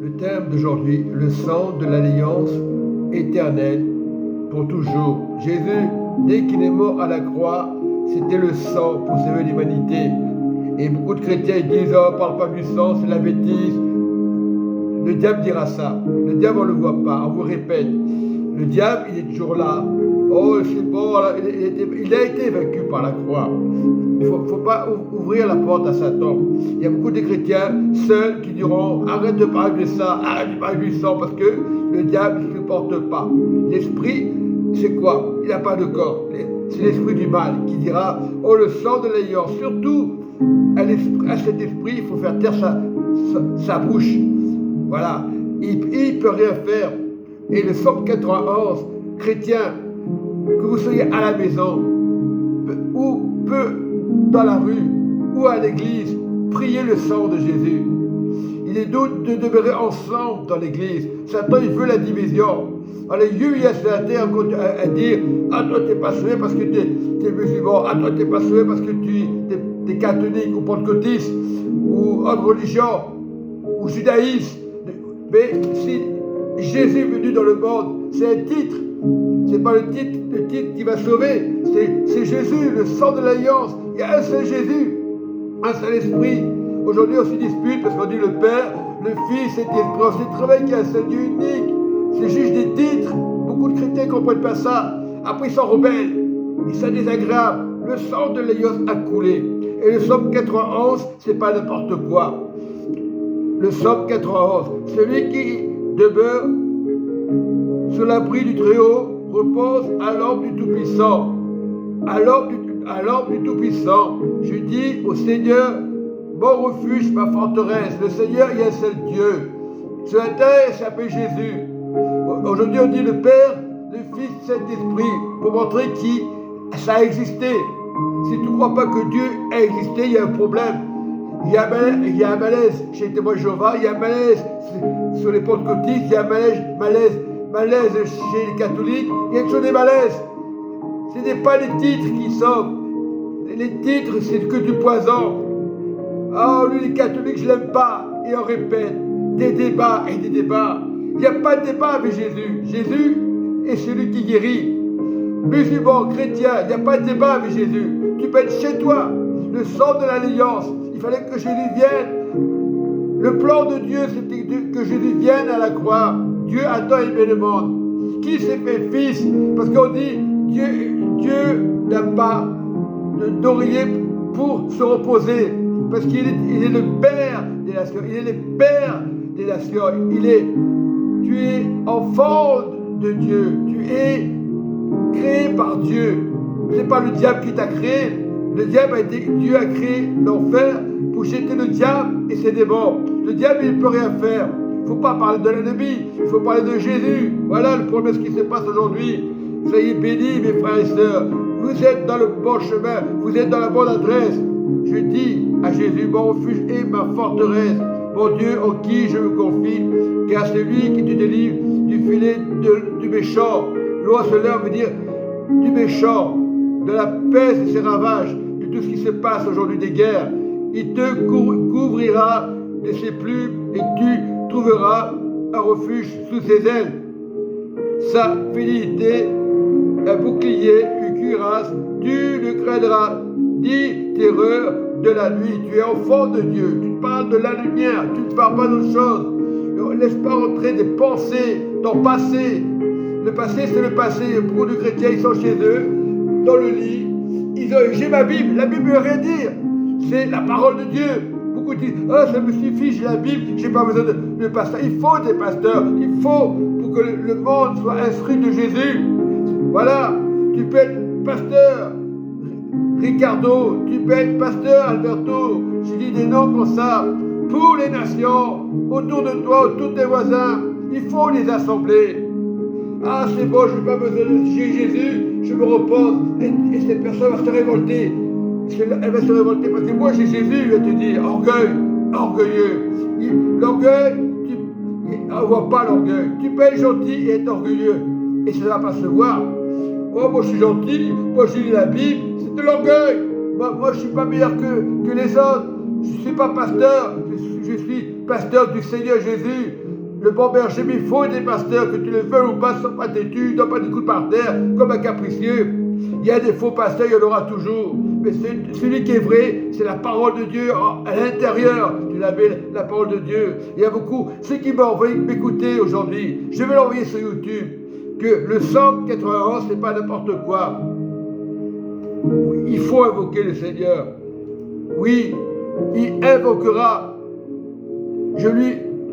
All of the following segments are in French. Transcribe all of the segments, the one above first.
Le thème d'aujourd'hui, le sang de l'alliance éternelle pour toujours. Jésus, dès qu'il est mort à la croix, c'était le sang pour sauver l'humanité. Et beaucoup de chrétiens disent, oh, parle pas du sang, c'est la bêtise. Le diable dira ça. Le diable, on ne le voit pas, on vous répète. Le diable, il est toujours là. Oh, c'est bon, il a été vaincu par la croix. Il ne faut pas ouvrir la porte à Satan. Il y a beaucoup de chrétiens seuls qui diront, arrête de parler de ça, arrête de parler du sang, parce que le diable ne supporte pas. L'esprit, c'est quoi? Il n'a pas de corps. C'est l'esprit du mal qui dira, oh, le sang de l'alliance. Surtout, à cet esprit, il faut faire taire sa bouche. Voilà. Il ne peut rien faire. Et le Psaume 91, chrétien, que vous soyez à la maison, ou dans la rue, ou à l'église, priez le sang de Jésus. Il est doux de demeurer ensemble dans l'église. Satan, il veut la division. Alors, il y a sur la terre à dire, ah, toi, t'es pas sauvé parce que t'es musulman, ah, toi, t'es pas sauvé parce que t'es catholique ou pentecôtiste, ou autre religion, ou judaïsme. Mais si Jésus est venu dans le monde, c'est un titre. C'est pas le titre qui va sauver. C'est Jésus, le sang de l'alliance. Il y a un seul Jésus, un seul esprit. Aujourd'hui, on se dispute parce qu'on dit le Père, le Fils et l'Esprit. On se travaille qu'il y a un seul Dieu unique. C'est juste des titres. Beaucoup de chrétiens ne comprennent pas ça. Après, ils sont rebelles. Ils sont désagréables. Le sang de l'alliance a coulé. Et le Psaume 91, c'est pas n'importe quoi. Le Psaume 91, celui qui demeure sous l'abri du Très-Haut repose à l'ombre du Tout-Puissant. À l'ombre du Tout-Puissant, je dis au Seigneur, mon refuge, ma forteresse. Le Seigneur, il y a un seul Dieu. Sur la terre, il s'appelle Jésus. Aujourd'hui, on dit le Père, le Fils, le Saint-Esprit, pour montrer que ça a existé. Si tu ne crois pas que Dieu a existé, il y a un problème. Il y a un malaise chez les témoins de Jéhovah, il y a un malaise sur les pentecôtistes, il y a un malaise chez les catholiques, il y a toujours des malaises. Ce n'est pas les titres qui sauvent. Les titres, c'est que du poison. Ah, lui, les catholiques, je ne l'aime pas. Et on répète, des débats et des débats. Il n'y a pas de débat avec Jésus. Jésus est celui qui guérit. Musulman, chrétien, il n'y a pas de débat avec Jésus. Tu peux être chez toi. Le sang de l'alliance. Il fallait que Jésus vienne. Le plan de Dieu, c'était que Jésus vienne à la croix. Dieu attend et me demande. Qui s'est fait fils? Parce qu'on dit, Dieu n'a pas d'oreiller pour se reposer. Parce qu'il est le Père des nations. Il est le Père des nations. Tu es enfant de Dieu. Tu es créé par Dieu. Ce n'est pas le diable qui t'a créé. Dieu a créé l'enfer pour jeter le diable et ses démons. Le diable, il ne peut rien faire. Il ne faut pas parler de l'ennemi, il faut parler de Jésus. Voilà le problème, ce qui se passe aujourd'hui. Soyez bénis, mes frères et sœurs. Vous êtes dans le bon chemin, vous êtes dans la bonne adresse. Je dis à Jésus, mon refuge et ma forteresse, mon Dieu en qui je me confie, car c'est lui qui te délivre du filet du méchant. Loi cela veut dire du méchant, de la peste et ses ravages, de tout ce qui se passe aujourd'hui des guerres. Il te couvrira de ses plumes et tu trouveras un refuge sous ses ailes. Sa fidélité, un bouclier, une cuirasse, tu ne craindras ni terreur de la nuit. Tu es enfant de Dieu, tu parles de la lumière, tu ne parles pas d'autre chose. Ne laisse pas rentrer des pensées dans le passé. Le passé, c'est le passé. Beaucoup de chrétiens, ils sont chez eux, dans le lit. J'ai ma Bible. La Bible ne veut rien dire. C'est la parole de Dieu. Beaucoup disent, oh, ça me suffit, j'ai la Bible, j'ai pas besoin de pasteur. Il faut des pasteurs. Il faut pour que le monde soit instruit de Jésus. Voilà. Tu peux être pasteur Ricardo. Tu peux être pasteur Alberto. J'ai dit des noms comme ça. Pour les nations, autour de toi, autour de tes voisins, il faut les assembler. Ah, c'est bon, je n'ai pas besoin de Jésus, je me repose. Et cette personne va se révolter. Elle va se révolter parce que moi j'ai Jésus, il va te dire, orgueilleux. L'orgueil, on ne voit pas l'orgueil. Tu peux être gentil et être orgueilleux. Et ça ne va pas se voir. Oh, moi je suis gentil, moi j'ai lu la Bible, c'est de l'orgueil. Moi je ne suis pas meilleur que les autres. Je ne suis pas pasteur, je suis pasteur du Seigneur Jésus. Le bon berger, mais il faut des pasteurs, que tu le veux ou pas, ne sont pas têtus, ne donnent pas des coups par terre, comme un capricieux. Il y a des faux pasteurs, il y en aura toujours. Mais celui qui est vrai, c'est la parole de Dieu à l'intérieur. Tu l'appelles la parole de Dieu. Il y a beaucoup. Ceux qui m'ont envoyé m'écouter aujourd'hui, je vais l'envoyer sur YouTube. Que le Psaume 91, c'est pas n'importe quoi. Il faut invoquer le Seigneur. Oui, il invoquera. Je lui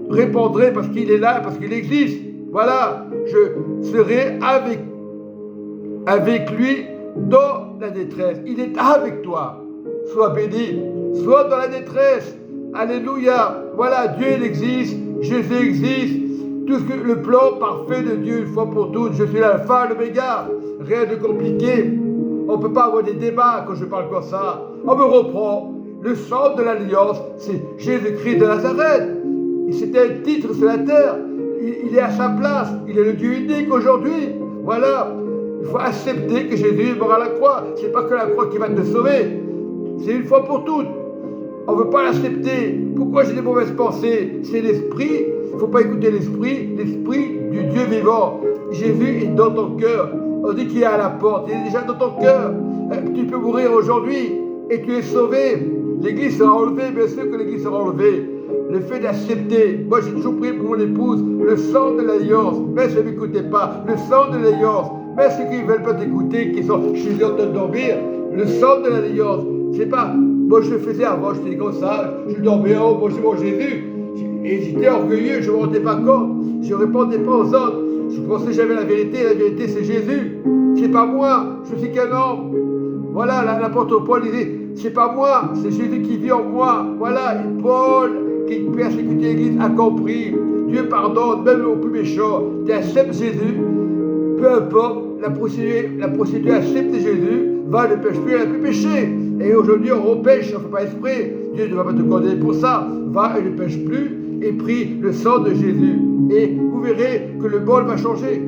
répondrai parce qu'il est là, parce qu'il existe. Voilà, je serai avec lui dans la détresse. Il est avec toi. Sois béni. Sois dans la détresse. Alléluia. Voilà, Dieu il existe. Jésus existe. Tout ce que le plan parfait de Dieu, une fois pour toutes. Je suis l'alpha, l'oméga. Rien de compliqué. On ne peut pas avoir des débats quand je parle comme ça. On me reprend. Le sang de l'alliance, c'est Jésus-Christ de Nazareth. C'était un titre sur la terre. Il est à sa place. Il est le Dieu unique aujourd'hui. Voilà. Il faut accepter que Jésus est mort à la croix. Ce n'est pas que la croix qui va te sauver. C'est une fois pour toutes. On ne veut pas l'accepter. Pourquoi j'ai des mauvaises pensées? C'est l'esprit. Il ne faut pas écouter l'esprit du Dieu vivant. Jésus est dans ton cœur. On dit qu'il est à la porte. Il est déjà dans ton cœur. Tu peux mourir aujourd'hui et tu es sauvé. L'Église sera enlevée. Bien sûr que l'Église sera enlevée. Le fait d'accepter, moi j'ai toujours prié pour mon épouse, le sang de l'alliance, mais je ne m'écoutais pas, le sang de l'alliance, mais ceux qui ne veulent pas t'écouter, qui sont, je suis en train de dormir, le sang de l'alliance, c'est pas, moi je le faisais avant, j'étais comme ça, je dormais, oh, moi c'est mon Jésus, et j'étais orgueilleux, je ne me rendais pas compte, je ne répondais pas aux autres, je pensais que j'avais la vérité c'est Jésus, c'est pas moi, je suis qu'un homme. Voilà, l'apôtre Paul disait, c'est pas moi, c'est Jésus qui vit en moi, voilà, et Paul, qui persécutait l'Église, a compris. Dieu pardonne, même aux plus méchants. Tu acceptes Jésus, peu importe, la procédure accepte Jésus, va, ne pêche plus, elle n'a plus péché. Et aujourd'hui, on repêche, on ne fait pas esprit. Dieu ne va pas te condamner pour ça. Va et ne pêche plus, et prie le sang de Jésus. Et vous verrez que le monde va changer.